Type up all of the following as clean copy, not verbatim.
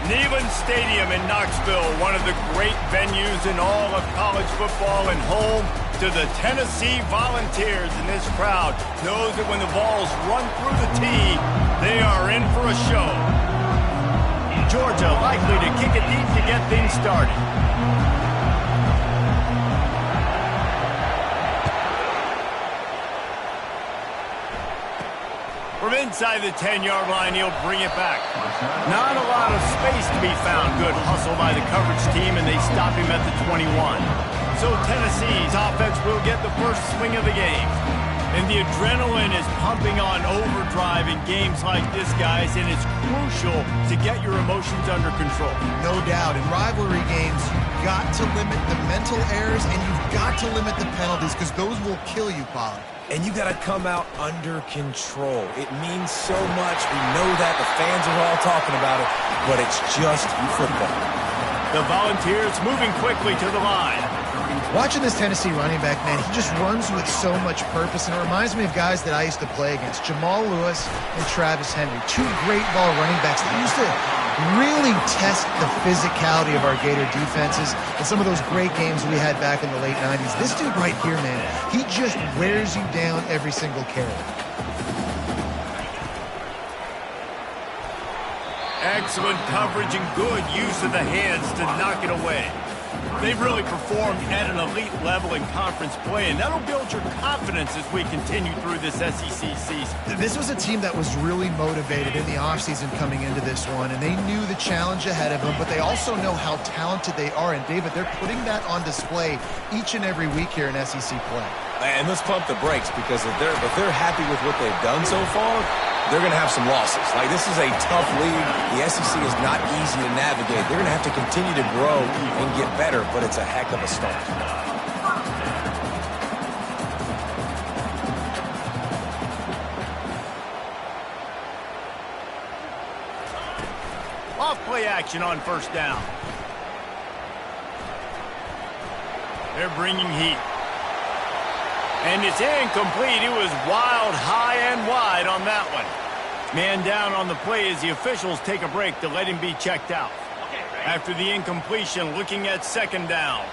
Neyland Stadium in Knoxville, one of the great venues in all of college football and home to the Tennessee Volunteers. And this crowd knows that when the balls run through the tee, they are in for a show. Georgia likely to kick it deep to get things started. From inside the 10-yard line, he'll bring it back. Not a lot of space to be found. Good hustle by the coverage team, and they stop him at the 21. So Tennessee's offense will get the first swing of the game. And the adrenaline is pumping on overdrive in games like this, guys, and it's crucial to get your emotions under control. No doubt. In rivalry games, you've got to limit the mental errors, and you've got to limit the penalties, because those will kill you, Pollard. And you got to come out under control. It means so much. We know that. The fans are all talking about it, but it's just football. The Volunteers moving quickly to the line. Watching this Tennessee running back, man, he just runs with so much purpose, and it reminds me of guys that I used to play against, Jamal Lewis and Travis Henry, two great ball running backs that used to really test the physicality of our Gator defenses in some of those great games we had back in the late 90s. This dude right here, man, he just wears you down every single carry. Excellent coverage and good use of the hands to knock it away. They've really performed at an elite level in conference play, and that'll build your confidence as we continue through this SEC season. This was a team that was really motivated in the offseason coming into this one, and they knew the challenge ahead of them, but they also know how talented they are. And, David, they're putting that on display each and every week here in SEC play. And let's pump the brakes, because if they're happy with what they've done so far, they're going to have some losses. Like, this is a tough league. The SEC is not easy to navigate. They're going to have to continue to grow and get better, but it's a heck of a start. Off play action on first down. They're bringing heat. And it's incomplete. It was wild, high, and wide on that one. Man down on the play as the officials take a break to let him be checked out. After the incompletion, looking at second down.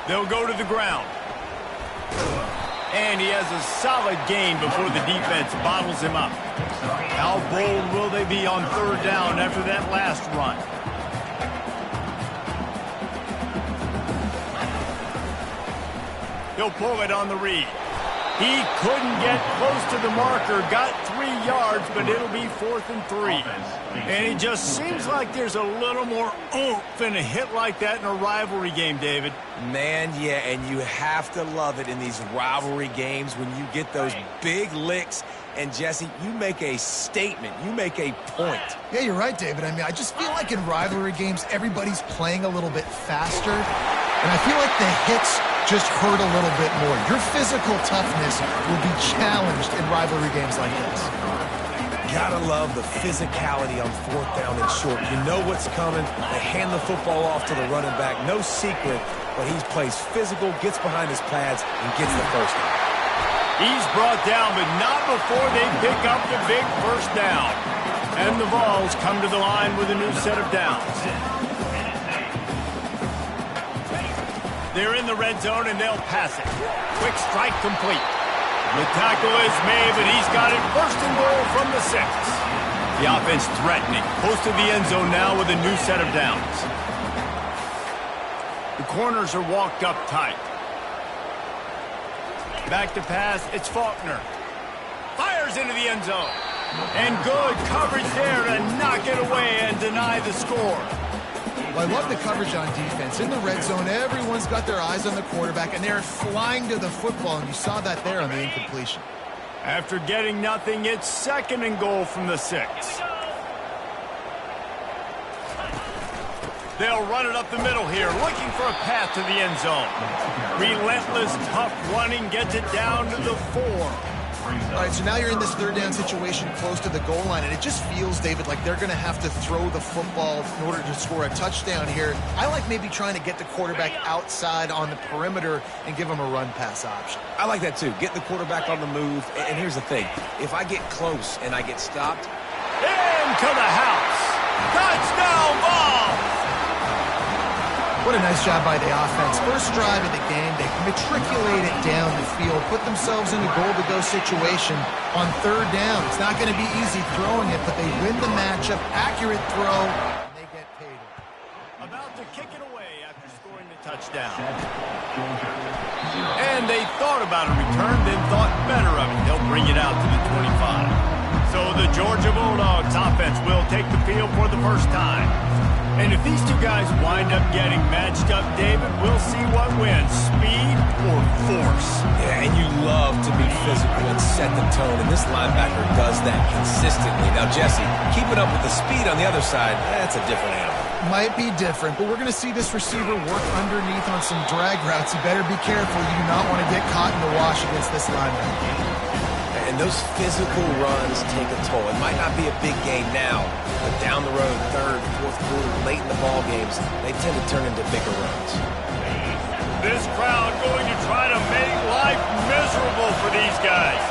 They'll go to the ground. And he has a solid gain before the defense bottles him up. How bold will they be on third down after that last run? He'll pull it on the read. He couldn't get close to the marker, got 3 yards, but it'll be 4th and 3. And it just seems like there's a little more oomph in a hit like that in a rivalry game, David. Man, yeah, and you have to love it in these rivalry games when you get those big licks. And, Jesse, you make a statement. You make a point. Yeah, you're right, David. I mean, I just feel like in rivalry games, everybody's playing a little bit faster. And I feel like the hits just hurt a little bit more. Your physical toughness will be challenged in rivalry games like this. Gotta love the physicality on fourth down and short. You know what's coming. They hand the football off to the running back. No secret, but he plays physical, gets behind his pads, and gets the first down. He's brought down, but not before they pick up the big first down. And the Vols come to the line with a new set of downs. They're in the red zone, and they'll pass it. Quick strike complete. The tackle is made, but he's got it first and goal from the 6. The offense threatening. Close to the end zone now with a new set of downs. The corners are walked up tight. Back to pass, it's Faulkner. Fires into the end zone. And good coverage there to knock it away and deny the score. Well, I love the coverage on defense. In the red zone, everyone's got their eyes on the quarterback, and they're flying to the football, and you saw that there on the incompletion. After getting nothing, it's 2nd and goal from the 6. They'll run it up the middle here, looking for a path to the end zone. Relentless, tough running gets it down to the 4. All right, so now you're in this third down situation close to the goal line, and it just feels, David, like they're going to have to throw the football in order to score a touchdown here. I like maybe trying to get the quarterback outside on the perimeter and give him a run-pass option. I like that, too. Get the quarterback on the move. And here's the thing. If I get close and I get stopped, and to the house. Touchdown ball! What a nice job by the offense. First drive of the game, they matriculated down the field, put themselves in a goal-to-go situation on third down. It's not going to be easy throwing it, but they win the matchup. Accurate throw, and they get paid. About to kick it away after scoring the touchdown. And they thought about a return, then thought better of it. They'll bring it out to the 25. So the Georgia Bulldogs offense will take the field for the first time. And if these two guys wind up getting matched up, David, we'll see what wins, speed or force. Yeah, and you love to be physical and set the tone, and this linebacker does that consistently. Now, Jesse, keeping up with the speed on the other side, that's a different animal. Might be different, but we're going to see this receiver work underneath on some drag routes. You better be careful. You do not want to get caught in the wash against this linebacker. And those physical runs take a toll. It might not be a big gain now, but down the road, third, fourth quarter, late in the ball games, they tend to turn into bigger runs. This crowd going to try to make life miserable for these guys.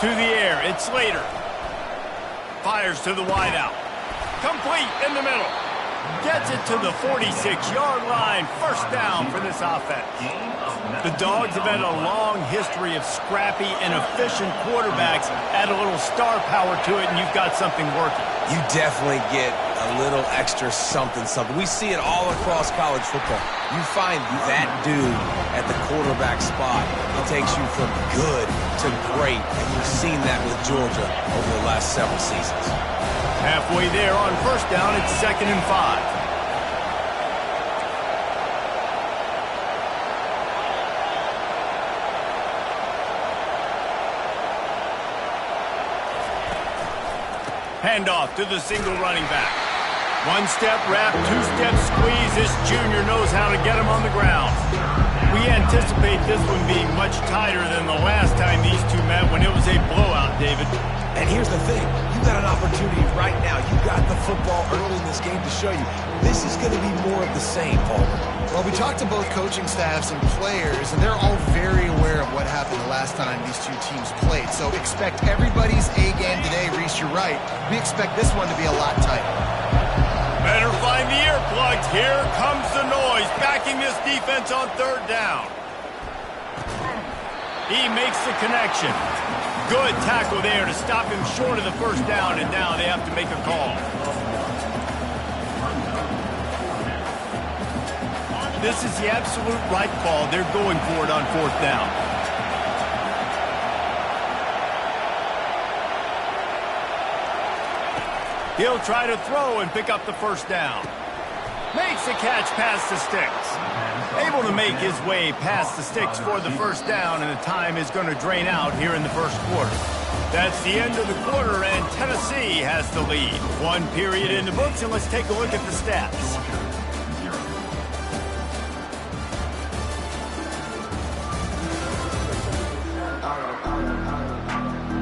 To the air, it's Slater. Fires to the wideout. Complete in the middle. Gets it to the 46-yard line. First down for this offense. The Dogs have had a long history of scrappy and efficient quarterbacks. Add a little star power to it, and you've got something working. You definitely get a little extra something. We see it all across college football. You find that dude at the quarterback spot. He takes you from good to great, and you've seen that with Georgia over the last several seasons. Halfway there on first down, it's 2nd and 5. Handoff to the single running back. One-step wrap, two-step squeeze. This junior knows how to get him on the ground. We anticipate this one being much tighter than the last time these two met when it was a blowout, David. And here's the thing. You got an opportunity right now. You got the football early in this game to show you. This is going to be more of the same, Paul. Well, we talked to both coaching staffs and players, and they're all very aware of what happened the last time these two teams played. So expect everybody's A game today. Reese, you're right. We expect this one to be a lot tighter. Better find the earplugs. Here comes the noise, backing this defense on third down. He makes the connection. Good tackle there to stop him short of the first down, and now they have to make a call. This is the absolute right call. They're going for it on fourth down. He'll try to throw and pick up the first down. Makes the catch past the sticks. Able to make his way past the sticks for the first down, and the time is going to drain out here in the first quarter. That's the end of the quarter, and Tennessee has the lead. One period in the books, and let's take a look at the stats.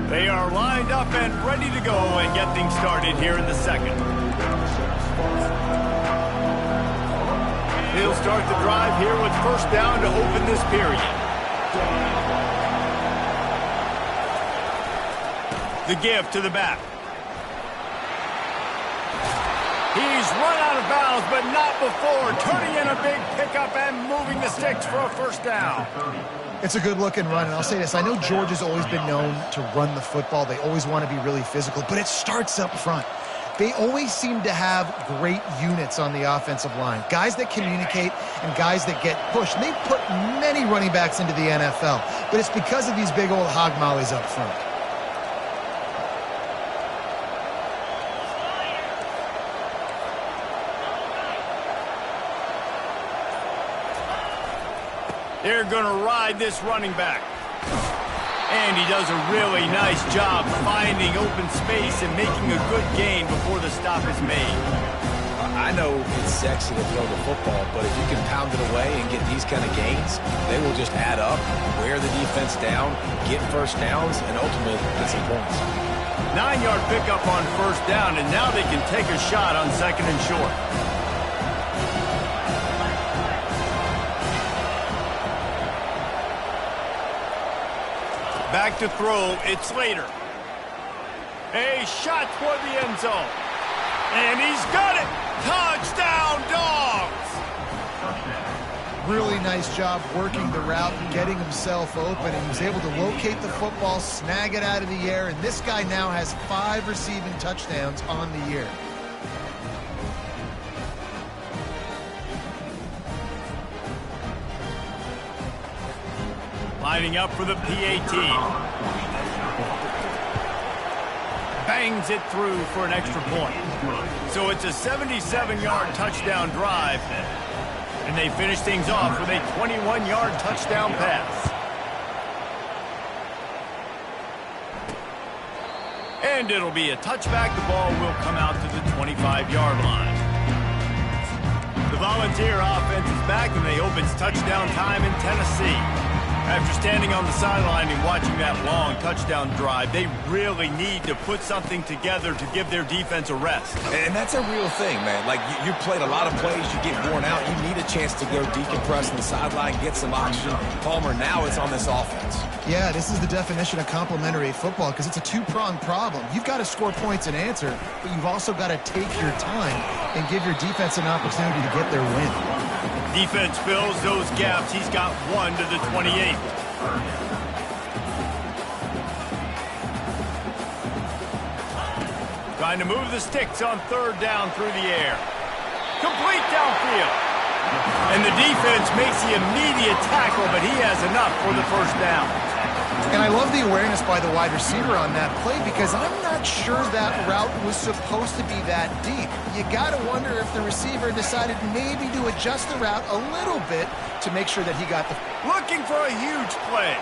They are lined up and ready to go and get things started here in the second. He'll start the drive here with first down to open this period. The give to the back. He's run out of bounds, but not before turning in a big pickup and moving the sticks for a first down. It's a good-looking run, and I'll say this. I know Georgia's always been known to run the football. They always want to be really physical, but it starts up front. They always seem to have great units on the offensive line, guys that communicate and guys that get pushed. And they've put many running backs into the NFL, but it's because of these big old hog mollies up front. They're going to ride this running back. And he does a really nice job finding open space and making a good gain before the stop is made. I know it's sexy to throw the football, but if you can pound it away and get these kind of gains, they will just add up, wear the defense down, get first downs, and ultimately get some points. 9-yard pickup on first down, and now they can take a shot on second and short. Back to throw, it's Slater. A shot toward the end zone. And he's got it! Touchdown, Dogs! Really nice job working the route and getting himself open, and he was able to locate the football, snag it out of the air, and this guy now has 5 receiving touchdowns on the year. Lining up for the PAT. Bangs it through for an extra point. So it's a 77-yard touchdown drive. And they finish things off with a 21-yard touchdown pass. And it'll be a touchback. The ball will come out to the 25-yard line. The Volunteer offense is back, and they hope it's touchdown time in Tennessee. After standing on the sideline and watching that long touchdown drive, they really need to put something together to give their defense a rest. And that's a real thing, man. Like, you played a lot of plays, you get worn out, you need a chance to go decompress on the sideline, get some oxygen. Palmer, now it's on this offense. Yeah, this is the definition of complementary football because it's a two-pronged problem. You've got to score points and answer, but you've also got to take your time and give your defense an opportunity to get their win. Defense fills those gaps. He's got 1 to the 28. Trying to move the sticks on 3rd down through the air. Complete downfield. And the defense makes the immediate tackle, but he has enough for the 1st down. And I love the awareness by the wide receiver on that play because I'm not sure that route was supposed to be that deep. You got to wonder if the receiver decided maybe to adjust the route a little bit to make sure that he got the... Looking for a huge play.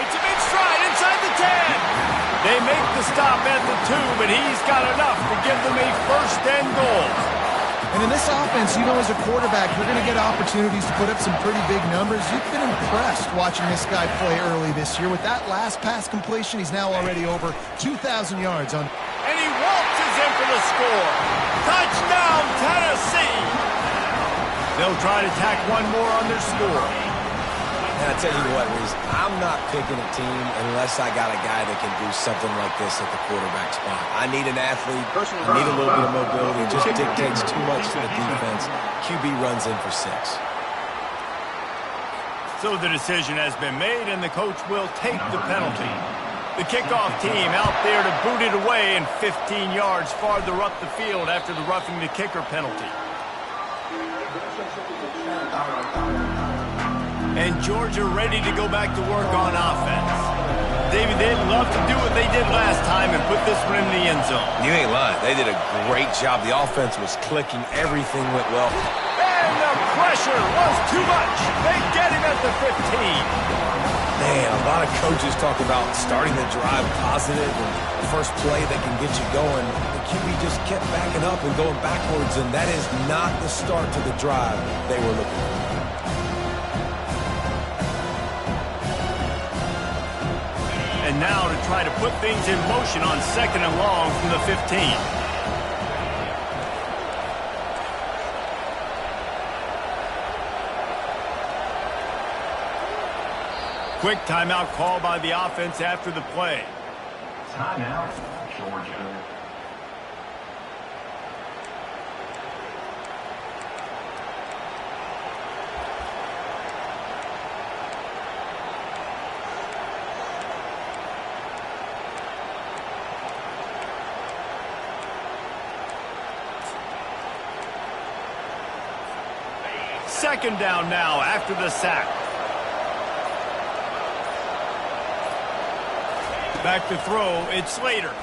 It's a big stride inside the 10. They make the stop at the 2, but he's got enough to give them a 1st and goal. And in this offense, you know, as a quarterback, you're going to get opportunities to put up some pretty big numbers. You've been impressed watching this guy play early this year. With that last pass completion, he's now already over 2,000 yards on. And he waltzes in for the score. Touchdown, Tennessee! They'll try to tack one more on their score. And I tell you what, Reese, I'm not picking a team unless I got a guy that can do something like this at the quarterback spot. I need an athlete. I need a little bit of mobility. It just dictates too much to the defense. QB runs in for 6. So the decision has been made, and the coach will take the penalty. The kickoff team out there to boot it away and 15 yards farther up the field after the roughing the kicker penalty. And Georgia ready to go back to work on offense. David, they'd love to do what they did last time and put this one in the end zone. You ain't lying. They did a great job. The offense was clicking. Everything went well. And the pressure was too much. They get him at the 15. Man, a lot of coaches talk about starting the drive positive and the first play that can get you going. The QB just kept backing up and going backwards, and that is not the start to the drive they were looking for. And now to try to put things in motion on 2nd and long from the 15. Quick timeout call by the offense after the play. Timeout, Georgia. Second down now after the sack. Back to throw, it's Slater.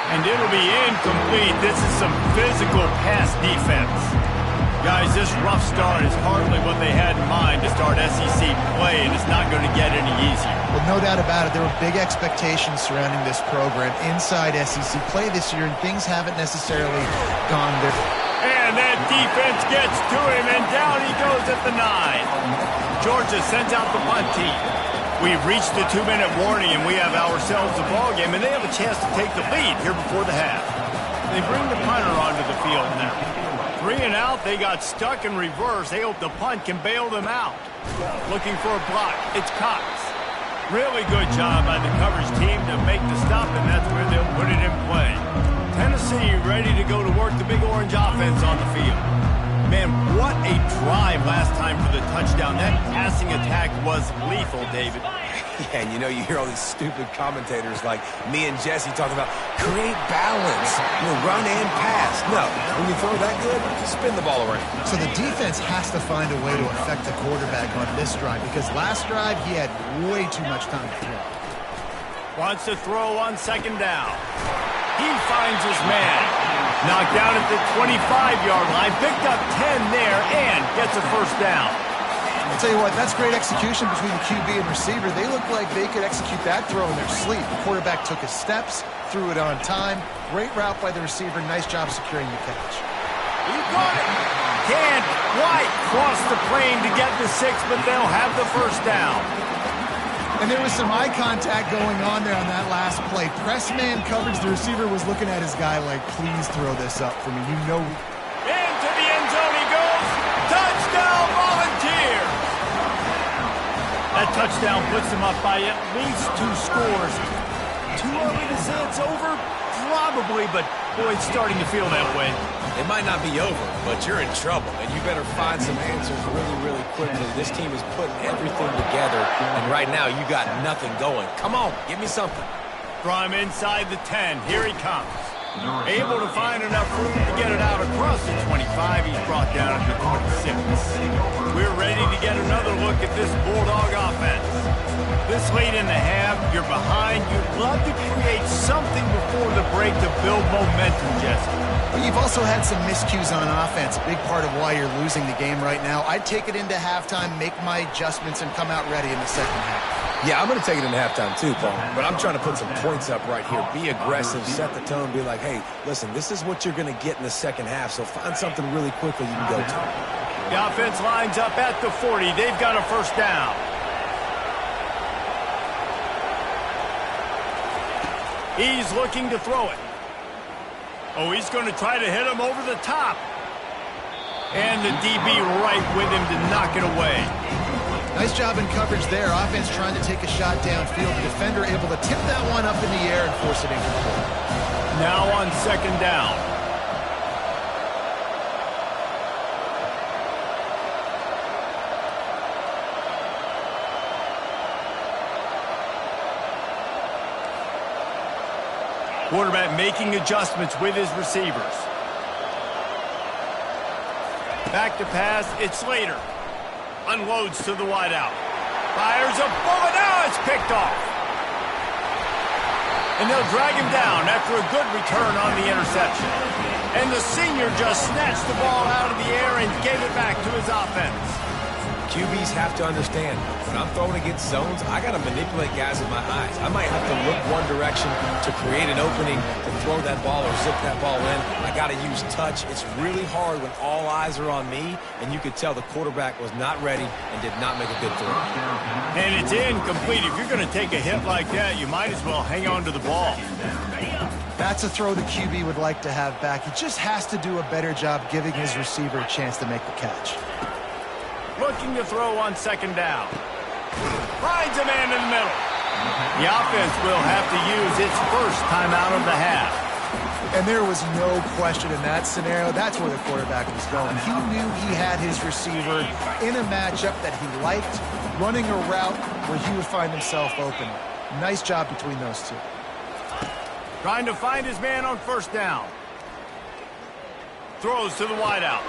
And it'll be incomplete. This is some physical pass defense. Guys, this rough start is hardly what they had in mind to start SEC play, and it's not going to get any easier. Well, no doubt about it. There were big expectations surrounding this program inside SEC play this year, and things haven't necessarily gone there. And that defense gets to him, and down he goes at the 9. Georgia sends out the punt team. We've reached the 2-minute warning, and we have ourselves a ball game, and they have a chance to take the lead here before the half. They bring the punter onto the field now. 3 and out, they got stuck in reverse. They hope the punt can bail them out. Looking for a block. It's Cox. Really good job by the coverage team to make the stop, and that's where they'll put it in play. Tennessee ready to go to work the Big Orange offense on the field. Man, what a drive last time for the touchdown. That passing attack was lethal, David. Yeah, and you know, you hear all these stupid commentators like me and Jesse talking about create balance, run and pass. No, when you throw that good, spin the ball around. So the defense has to find a way to affect the quarterback on this drive because last drive he had way too much time to throw. Wants to throw on second down. He finds his man. Knocked down at the 25-yard line. Picked up 10 there and gets a first down. I'll tell you what, that's great execution between the QB and receiver. They look like they could execute that throw in their sleep. The quarterback took his steps, threw it on time. Great route by the receiver. Nice job securing the catch. He got it. Can't quite cross the plane to get the 6, but they'll have the first down. And there was some eye contact going on there on that last play. Press man coverage. The receiver was looking at his guy like, please throw this up for me. You know. Into the end zone he goes. Touchdown, Volunteers. That touchdown puts them up by at least 2 scores. Too early to say it's over? Probably, but boy, it's starting to feel that way. It might not be over, but you're in trouble, and you better find some answers really, really quickly. This team is putting everything together, and right now you got nothing going. Come on, give me something. From inside the 10, here he comes. Able to find enough room to get it out across the 25. He's brought down at the 26. We're ready to get another look at this Bulldog offense. This late in the half, you're behind. You'd love to create something before the break to build momentum, Jesse. But you've also had some miscues on offense, a big part of why you're losing the game right now. I'd take it into halftime, make my adjustments, and come out ready in the second half. Yeah, I'm going to take it into halftime too, Paul. But I'm trying to put some points up right here. Be aggressive, set the tone, be like, hey, listen, this is what you're going to get in the second half, so find something really quickly you can go to. The offense lines up at the 40. They've got a first down. He's looking to throw it. Oh, he's going to try to hit him over the top. And the DB right with him to knock it away. Nice job in coverage there. Offense trying to take a shot downfield. The defender able to tip that one up in the air and force it incomplete. Now on second down. Quarterback making adjustments with his receivers. Back to pass, it's Slater. Unloads to the wideout. Fires a bullet. Now it's picked off. And they'll drag him down after a good return on the interception. And the senior just snatched the ball out of the air and gave it back to his offense. QBs have to understand, when I'm throwing against zones, I got to manipulate guys with my eyes. I might have to look one direction to create an opening to throw that ball or zip that ball in. I got to use touch. It's really hard when all eyes are on me, and you could tell the quarterback was not ready and did not make a good throw. And it's incomplete. If you're going to take a hit like that, you might as well hang on to the ball. That's a throw the QB would like to have back. He just has to do a better job giving his receiver a chance to make the catch. Looking to throw on second down. Finds a man in the middle. The offense will have to use its first timeout of the half. And there was no question in that scenario. That's where the quarterback was going. He knew he had his receiver in a matchup that he liked, running a route where he would find himself open. Nice job between those two. Trying to find his man on first down. Throws to the wideout.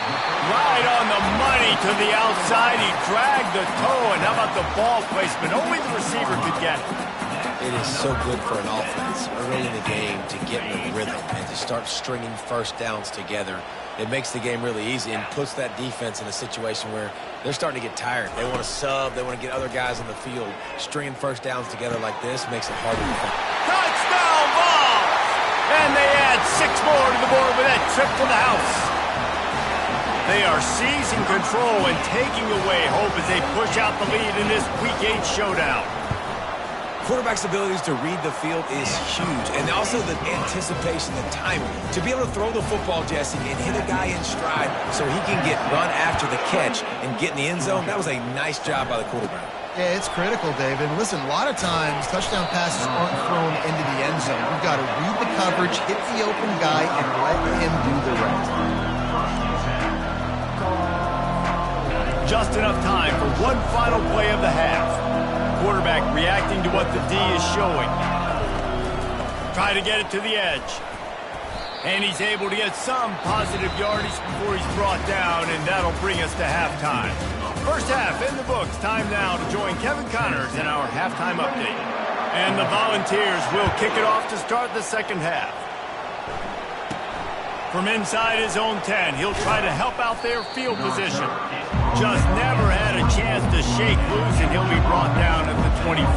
Right on the money to the outside. He dragged the toe, and how about the ball placement? Only the receiver could get it. It is so good for an offense early in the game to get in a rhythm and to start stringing first downs together. It makes the game really easy and puts that defense in a situation where they're starting to get tired. They want to sub. They want to get other guys on the field. Stringing first downs together like this makes it harder to defend. Touchdown ball! And they add 6 more to the board with that trip to the house. They are seizing control and taking away hope as they push out the lead in this Week 8 showdown. Quarterback's abilities to read the field is huge, and also the anticipation, the timing. To be able to throw the football, Jesse, and hit a guy in stride so he can get run after the catch and get in the end zone, that was a nice job by the quarterback. Yeah, it's critical, David. Listen, a lot of times touchdown passes aren't thrown into the end zone. You've got to read the coverage, hit the open guy, and let him do the rest. Just enough time for one final play of the half. Quarterback reacting to what the D is showing. Try to get it to the edge. And he's able to get some positive yardage before he's brought down, and that'll bring us to halftime. First half in the books. Time now to join Kevin Connors in our halftime update. And the Volunteers will kick it off to start the second half. From inside his own 10, he'll try to help out their field position. Just never had a chance to shake loose, and he'll be brought down at the 24.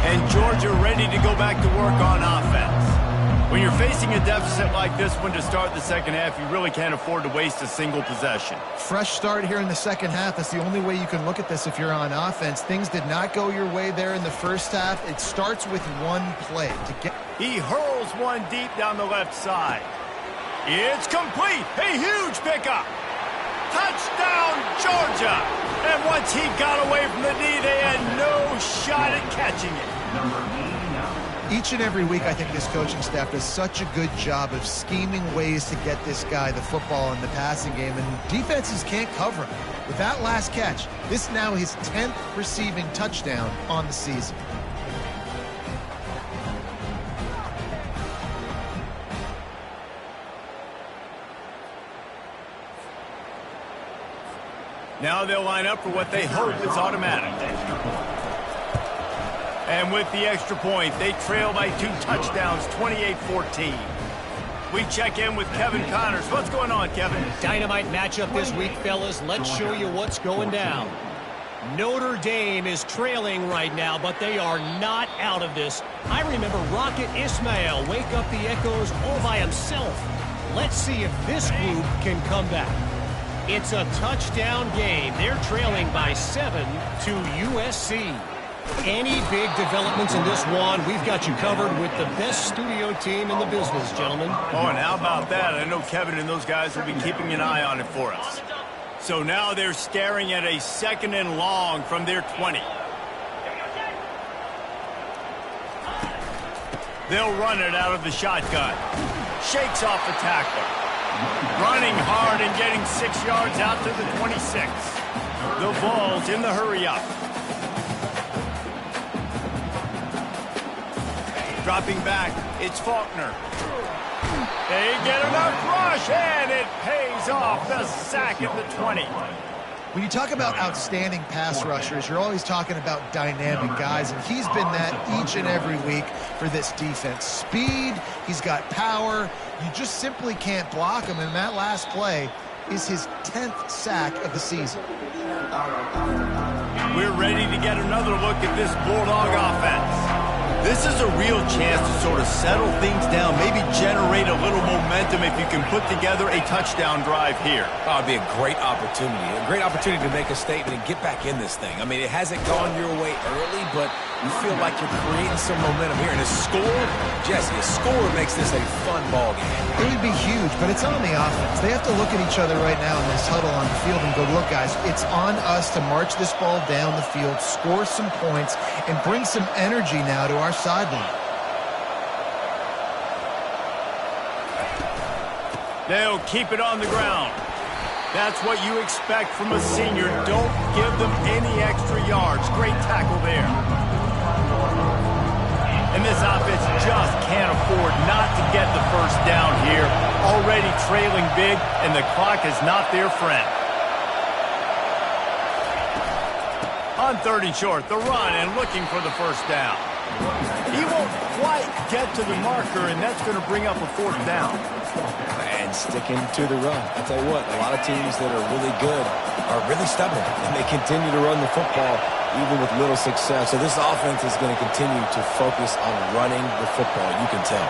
And Georgia ready to go back to work on offense. When you're facing a deficit like this one to start the second half, you really can't afford to waste a single possession. Fresh start here in the second half. That's the only way you can look at this if you're on offense. Things did not go your way there in the first half. It starts with one play. He hurls one deep down the left side. It's complete. A huge pickup. Touchdown, Georgia. And once he got away from the D, they had no shot at catching it. Each and every week, I think this coaching staff does such a good job of scheming ways to get this guy the football in the passing game, and defenses can't cover him. With that last catch, this now his 10th receiving touchdown on the season. Now they'll line up for what they hope is automatic. And with the extra point, they trail by 2 touchdowns, 28-14. We check in with Kevin Connors. What's going on, Kevin? Dynamite matchup this week, fellas. Let's show you what's going down. Notre Dame is trailing right now, but they are not out of this. I remember Rocket Ismail wake up the echoes all by himself. Let's see if this group can come back. It's a touchdown game. They're trailing by 7 to USC. Any big developments in this one, we've got you covered with the best studio team in the business, gentlemen. Oh, and how about that? I know Kevin and those guys will be keeping an eye on it for us. So now they're staring at a 2nd and long from their 20. They'll run it out of the shotgun. Shakes off the tackler. Running hard and getting 6 yards out to the 26. The Vols in the hurry-up. Dropping back, it's Faulkner. They get enough rush, and it pays off. The sack at the 20. When you talk about outstanding pass rushers, you're always talking about dynamic guys, and he's been that each and every week for this defense. Speed, he's got power. You just simply can't block him, and that last play is his 10th sack of the season. We're ready to get another look at this Bulldog offense. This is a real chance to sort of settle things down, maybe generate a little momentum if you can put together a touchdown drive here. Oh, it'd be a great opportunity to make a statement and get back in this thing. I mean, it hasn't gone your way early, but you feel like you're creating some momentum here. And a score, Jesse, a score makes this a fun ball game. It would be huge, but it's on the offense. They have to look at each other right now in this huddle on the field and go, look, guys, it's on us to march this ball down the field, score some points, and bring some energy now to our sideline. They'll keep it on the ground. That's what you expect from a senior. Don't give them any extra yards. Great tackle there. And this offense just can't afford not to get the first down here. Already trailing big, and the clock is not their friend. On 3rd and short, the run and looking for the first down. He won't quite get to the marker, and that's going to bring up a 4th down. And sticking to the run. I'll tell you what, a lot of teams that are really good are really stubborn, and they continue to run the football even with little success. So this offense is going to continue to focus on running the football. You can tell.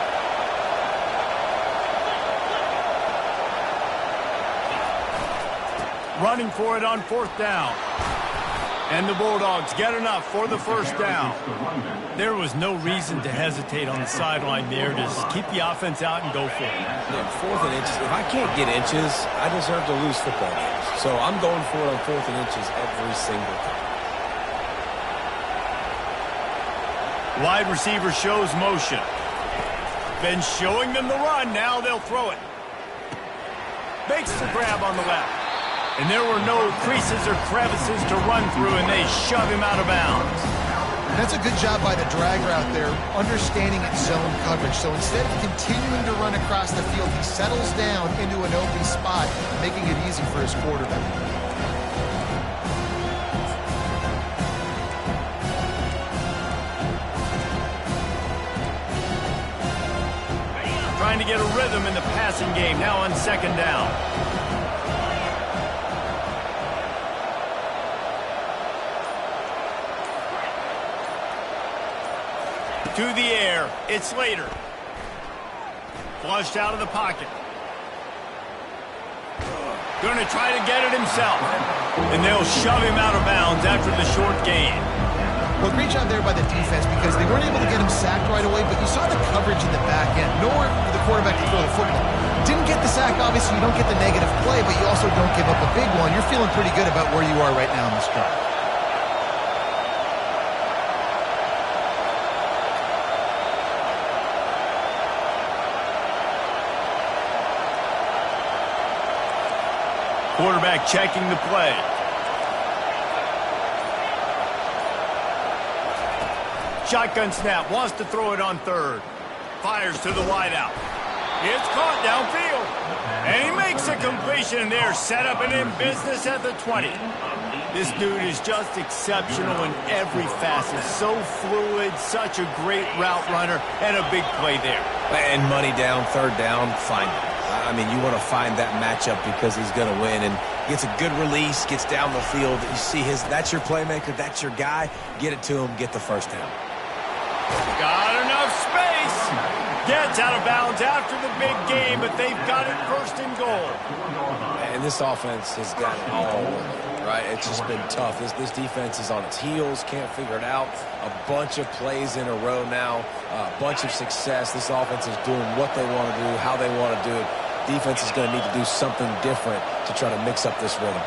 Running for it on 4th down. And the Bulldogs get enough for the first down. There was no reason to hesitate on the sideline there. Just keep the offense out and go for it. Yeah, 4th and inches. If I can't get inches, I deserve to lose football games. So I'm going for it on 4th and inches every single time. Wide receiver shows motion. Been showing them the run. Now they'll throw it. Makes the grab on the left. And there were no creases or crevices to run through, and they shove him out of bounds. That's a good job by the drag route there, understanding its zone coverage. So instead of continuing to run across the field, he settles down into an open spot, making it easy for his quarterback. Trying to get a rhythm in the passing game, now on 2nd down. To the air, it's Slater. Flushed out of the pocket. Going to try to get it himself. And they'll shove him out of bounds after the short gain. Well, great job there by the defense because they weren't able to get him sacked right away, but you saw the coverage in the back end. Nowhere for the quarterback to throw the football. Didn't get the sack, obviously you don't get the negative play, but you also don't give up a big one. You're feeling pretty good about where you are right now in this drive. Quarterback checking the play. Shotgun snap, wants to throw it on 3rd. Fires to the wideout. It's caught downfield. And he makes a completion there, set up and in business at the 20. This dude is just exceptional in every facet. So fluid, such a great route runner, and a big play there. And money down, 3rd down, find it. I mean, you want to find that matchup because he's going to win, and gets a good release, gets down the field. You see that's your playmaker, that's your guy. Get it to him, get the 1st down. Got enough space. Gets out of bounds after the big game, but they've got it 1st and goal. And this offense has got it all working, right? It's just been tough. This defense is on its heels, can't figure it out. A bunch of plays in a row now, a bunch of success. This offense is doing what they want to do, how they want to do it. Defense is going to need to do something different to try to mix up this rhythm.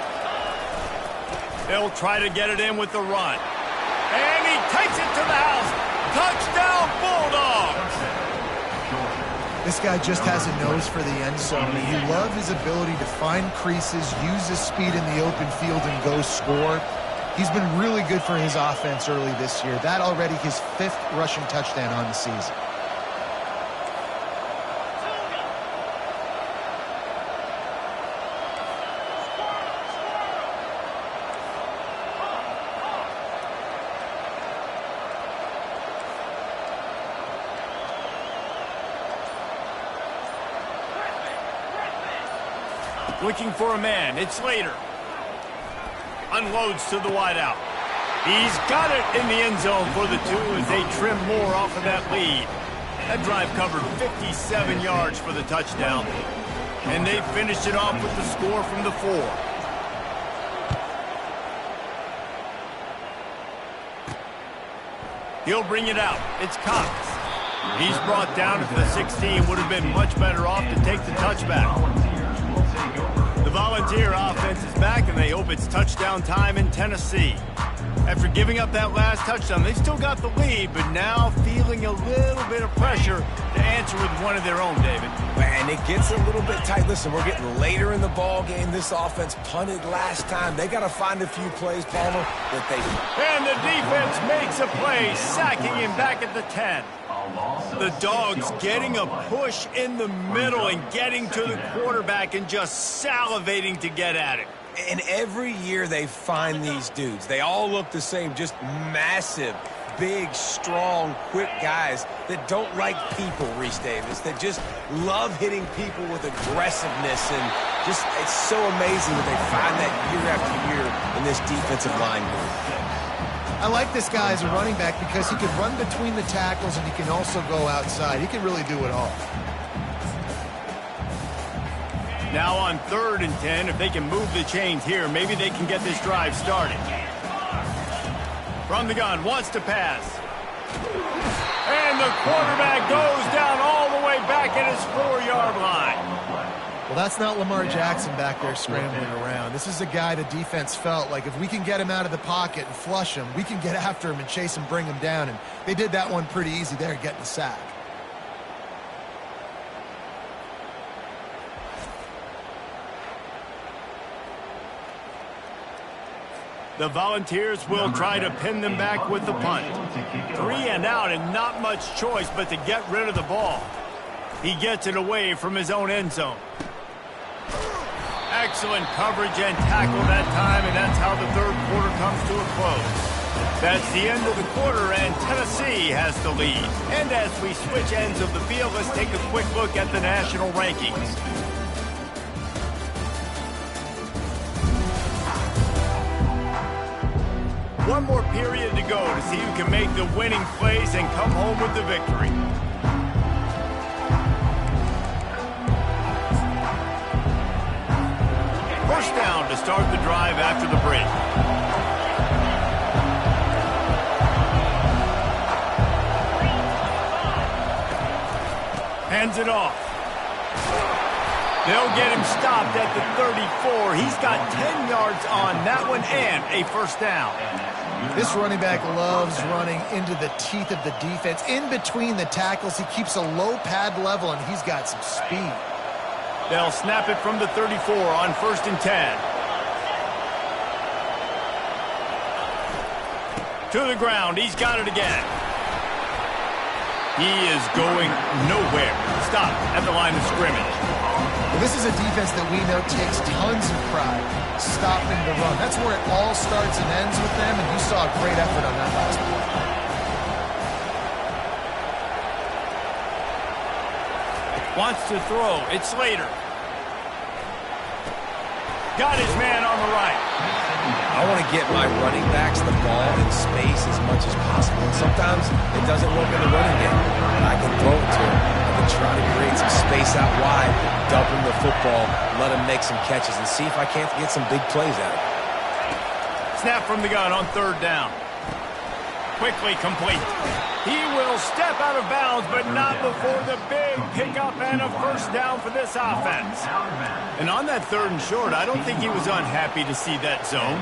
They'll try to get it in with the run. And he takes it to the house. Touchdown, Bulldogs! This guy just has a nose for the end zone. You love his ability to find creases, use his speed in the open field, and go score. He's been really good for his offense early this year. That already his 5th rushing touchdown on the season. Looking for a man. It's Slater. Unloads to the wideout. He's got it in the end zone for the 2 as they trim more off of that lead. That drive covered 57 yards for the touchdown. And they finished it off with the score from the 4. He'll bring it out. It's Cox. He's brought down at the 16. Would have been much better off to take the touchback. The Volunteer offense is back, and they hope it's touchdown time in Tennessee. After giving up that last touchdown, they still got the lead, but now feeling a little bit of pressure to answer with one of their own, David. And it gets a little bit tight. Listen, we're getting later in the ball game. This offense punted last time. They got to find a few plays, Palmer, that they... And the defense makes a play, sacking him back at the 10. The Dogs getting a push in the middle and getting to the quarterback and just salivating to get at it. And every year they find these dudes. They all look the same, just massive, big, strong, quick guys that don't like people, Reese Davis, that just love hitting people with aggressiveness. And just, it's so amazing that they find that year after year in this defensive line group. I like this guy as a running back because he can run between the tackles and he can also go outside. He can really do it all. Now on 3rd and 10, if they can move the chains here, maybe they can get this drive started. From the gun, wants to pass. And the quarterback goes down all the way back at his 4-yard line. Well, that's not Lamar Jackson back there scrambling around. This is a guy the defense felt like if we can get him out of the pocket and flush him, we can get after him and chase him, bring him down. And they did that one pretty easy there, getting the sack. The Volunteers will try to pin them back with the punt. 3 and out and not much choice but to get rid of the ball. He gets it away from his own end zone. Excellent coverage and tackle that time, and that's how the third quarter comes to a close. That's the end of the quarter, and Tennessee has the lead. And as we switch ends of the field, let's take a quick look at the national rankings. One more period to go to see who can make the winning plays and come home with the victory. First down to start the drive after the break. Hands it off. They'll get him stopped at the 34. He's got 10 yards on that one and a first down. This running back loves running into the teeth of the defense. In between the tackles, he keeps a low pad level, and he's got some speed. They'll snap it from the 34 on 1st and 10. To the ground. He's got it again. He is going nowhere. Stop at the line of scrimmage. Well, this is a defense that we know takes tons of pride stopping the run. That's where it all starts and ends with them, and you saw a great effort on that last play. Wants to throw. It's Slater. Got his man on the right. I want to get my running backs the ball in space as much as possible. And sometimes it doesn't work in the running game. But I can throw it to him. I can try to create some space out wide, dump him the football, let him make some catches, and see if I can't get some big plays out of it. Snap from the gun on 3rd down. Quickly complete. He will step out of bounds, but not before the big pickup and a first down for this offense. And on that 3rd and short, I don't think he was unhappy to see that zone.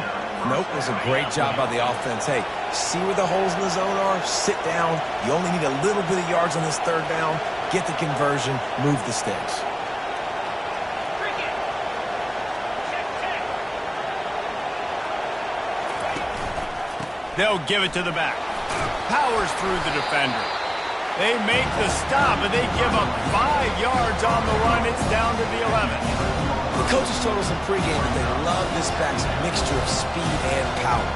Nope, it was a great job by the offense. Hey, see where the holes in the zone are? Sit down. You only need a little bit of yards on this 3rd down. Get the conversion, move the sticks. They'll give it to the back. Powers through the defender. They make the stop, and they give up 5 yards on the run. It's down to the 11. The coaches told us in pregame that they love this back's mixture of speed and power.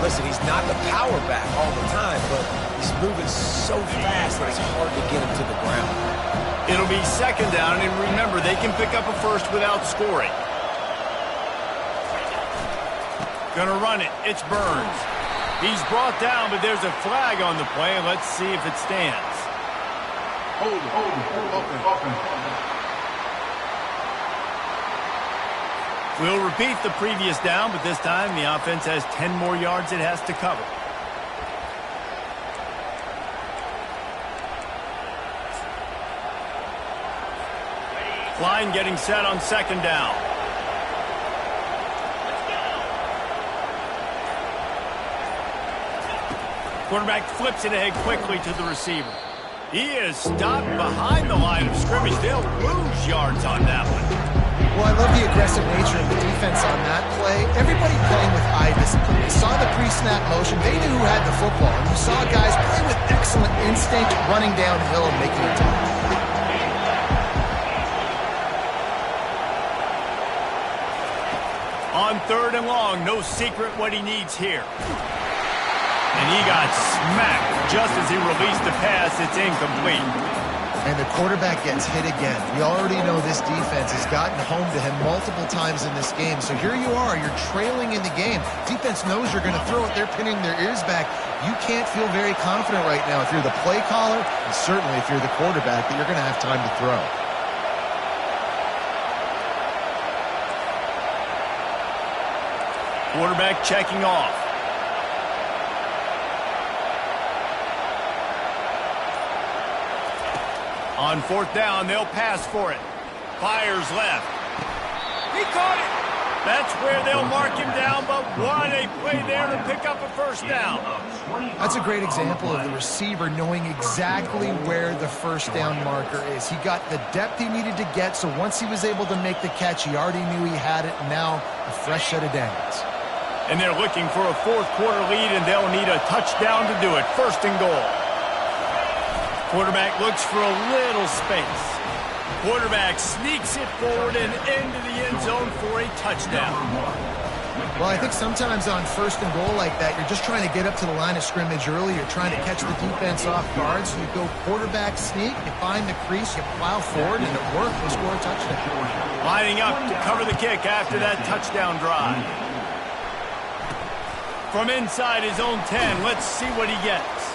Listen, he's not the power back all the time, but he's moving so fast that it's hard to get him to the ground. It'll be 2nd down, and remember, they can pick up a first without scoring. Gonna run it. It's Burns. He's brought down, but there's a flag on the play. Let's see if it stands. Hold open. We'll repeat the previous down, but this time the offense has 10 more yards it has to cover. Line getting set on 2nd down. Quarterback flips it ahead quickly to the receiver. He is stopped behind the line of scrimmage. They'll lose yards on that one. Well, I love the aggressive nature of the defense on that play. Everybody playing with eye discipline. They saw the pre-snap motion. They knew who had the football. And you saw guys play with excellent instinct, running downhill and making a tackle. On 3rd and long, no secret what he needs here. And he got smacked just as he released the pass. It's incomplete. And the quarterback gets hit again. We already know this defense has gotten home to him multiple times in this game. So here you are. You're trailing in the game. Defense knows you're going to throw it. They're pinning their ears back. You can't feel very confident right now if you're the play caller, and certainly if you're the quarterback, that you're going to have time to throw. Quarterback checking off. On fourth down, they'll pass for it. Fires left. He caught it. That's where they'll mark him down, but what a play there to pick up a first down. That's a great example of the receiver knowing exactly where the first down marker is. He got the depth he needed to get, so once he was able to make the catch, he already knew he had it, and now a fresh set of downs. And they're looking for a fourth quarter lead, and they'll need a touchdown to do it. First and goal. Quarterback looks for a little space. Quarterback sneaks it forward and into the end zone for a touchdown. Well, I think sometimes on first and goal like that, you're just trying to get up to the line of scrimmage early. You're trying to catch the defense off guard. So you go quarterback sneak, you find the crease, you plow forward, and it worked. You score a touchdown. Lining up to cover the kick after that touchdown drive. From inside his own 10, let's see what he gets.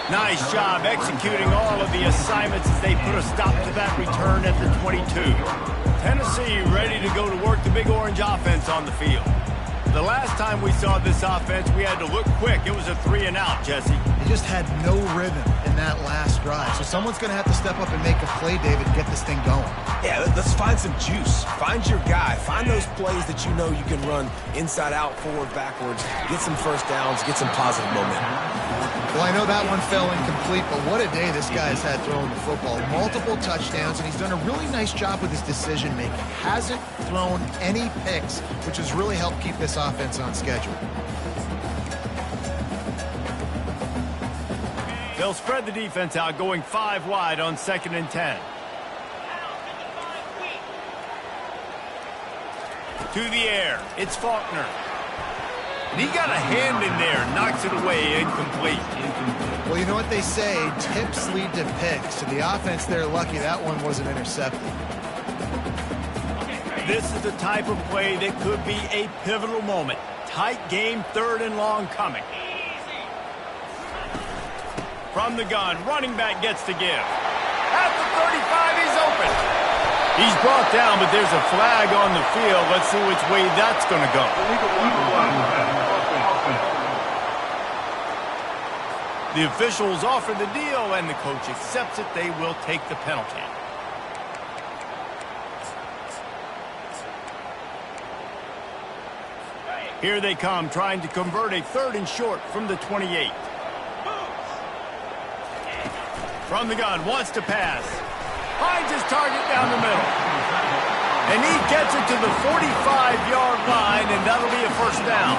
Nice job executing all of the assignments as they put a stop to that return at the 22. Tennessee ready to go to work the Big Orange offense on the field. The last time we saw this offense, we had to look quick. It was a 3-and-out, Jesse. They just had no rhythm in that last drive. So someone's going to have to step up and make a play, David, and get this thing going. Yeah, let's find some juice. Find your guy. Find those plays that you know you can run inside out, forward, backwards. Get some first downs. Get some positive momentum. Well, I know that one fell incomplete, but what a day this guy's had throwing the football. Multiple touchdowns, and he's done a really nice job with his decision-making. Hasn't thrown any picks, which has really helped keep this offense on schedule. They'll spread the defense out, going 5 wide on 2nd and 10. To the air, it's Faulkner. And he got a hand in there, knocks it away, incomplete. Well, you know what they say, tips lead to picks. And the offense, they're lucky that one wasn't intercepted. This is the type of play that could be a pivotal moment. Tight game, 3rd and long coming. From the gun, running back gets to give. At the 35, he's open. He's brought down, but there's a flag on the field. Let's see which way that's going to go. The officials offer the deal, and the coach accepts it. They will take the penalty. Here they come, trying to convert a 3rd and short from the 28. From the gun, wants to pass. Finds his target down the middle. And he gets it to the 45-yard line, and that'll be a first down.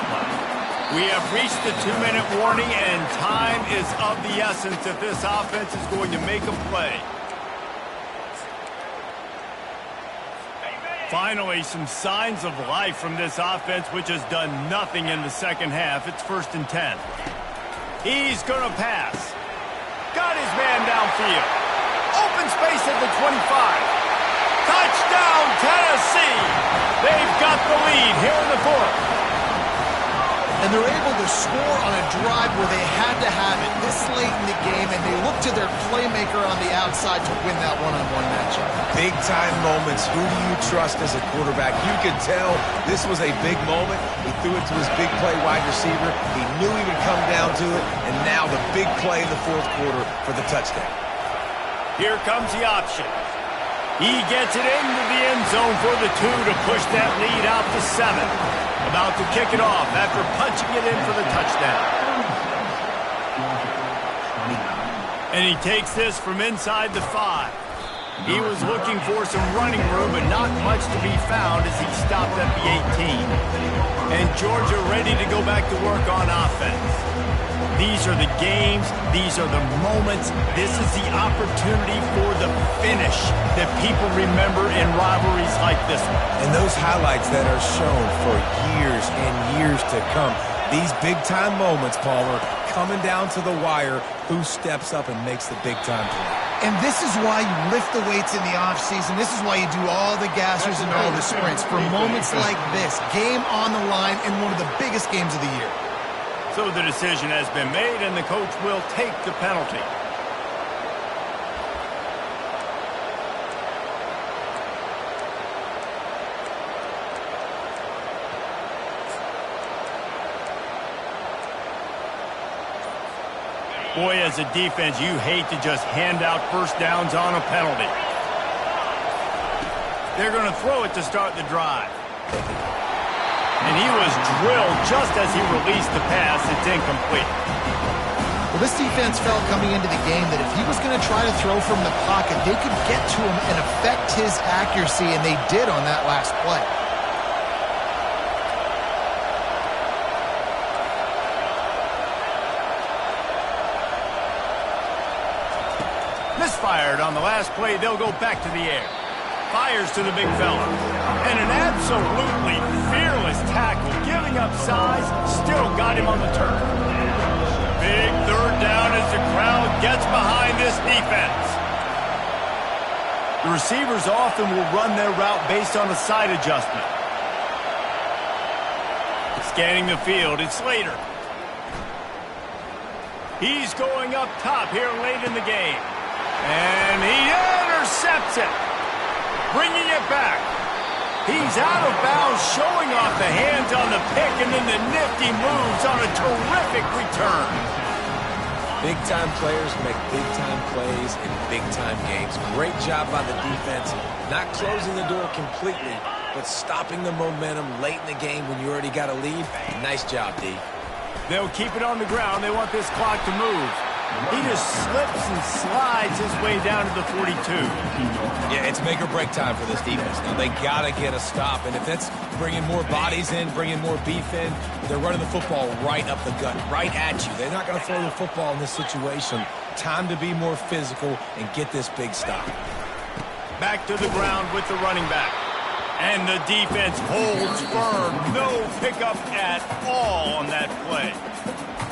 We have reached the 2-minute warning, and time is of the essence if this offense is going to make a play. Finally, some signs of life from this offense, which has done nothing in the second half. It's 1st and 10. He's going to pass. Got his man downfield. Open space at the 25. Touchdown, Tennessee! They've got the lead here in the 4th. And they're able to score on a drive where they had to have it this late in the game, and they look to their playmaker on the outside to win that one-on-one matchup. Big-time moments. Who do you trust as a quarterback? You could tell this was a big moment. He threw it to his big play wide receiver. He knew he would come down to it, and now the big play in the 4th quarter for the touchdown. Here comes the option. He gets it into the end zone for the 2 to push that lead out to 7. About to kick it off after punching it in for the touchdown. And he takes this from inside the 5. He was looking for some running room, but not much to be found as he stopped at the 18. And Georgia ready to go back to work on offense. These are the games. These are the moments. This is the opportunity for the finish that people remember in rivalries like this one. And those highlights that are shown for years and years to come. These big-time moments, Palmer, coming down to the wire. Who steps up and makes the big-time play? And this is why you lift the weights in the offseason. This is why you do all the gassers and all the sprints. For moments like this, game on the line in one of the biggest games of the year. So the decision has been made, and the coach will take the penalty. Boy, as a defense, you hate to just hand out first downs on a penalty. They're going to throw it to start the drive. And he was drilled just as he released the pass. It's incomplete. Well, this defense felt coming into the game that if he was going to try to throw from the pocket, they could get to him and affect his accuracy, and they did on that last play. Misfired on the last play. They'll go back to the air. Fires to the big fella. And an absolutely fearless tackle, giving up size, still got him on the turf. Big third down as the crowd gets behind this defense. The receivers often will run their route based on a side adjustment. Scanning the field, it's Slater. He's going up top here late in the game. And he intercepts it. Bringing it back. He's out of bounds, showing off the hands on the pick, and then the nifty moves on a terrific return. Big-time players make big-time plays in big-time games. Great job by the defense, not closing the door completely, but stopping the momentum late in the game when you already got a lead. Nice job, D. They'll keep it on the ground. They want this clock to move. He just slips and slides his way down to the 42. Yeah, it's make or break time for this defense. Now, they got to get a stop, and if that's bringing more bodies in, bringing more beef in, they're running the football right up the gut, right at you. They're not going to throw the football in this situation. Time to be more physical and get this big stop. Back to the ground with the running back. And the defense holds firm. No pickup at all on that play.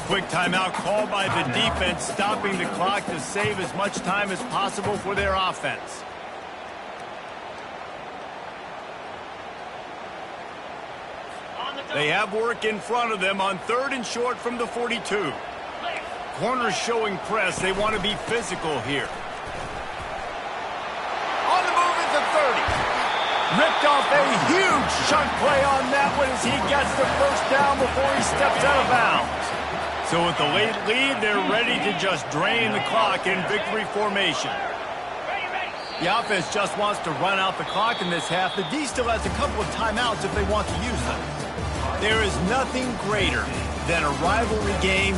Quick timeout called by the defense, stopping the clock to save as much time as possible for their offense. They have work in front of them on 3rd and short from the 42. Corners showing press. They want to be physical here. On the move at the 30. Ripped off a huge chunk play on that one as he gets the first down before he steps out of bounds. So with the late lead, they're ready to just drain the clock in victory formation. The offense just wants to run out the clock in this half. The D still has a couple of timeouts if they want to use them. There is nothing greater than a rivalry game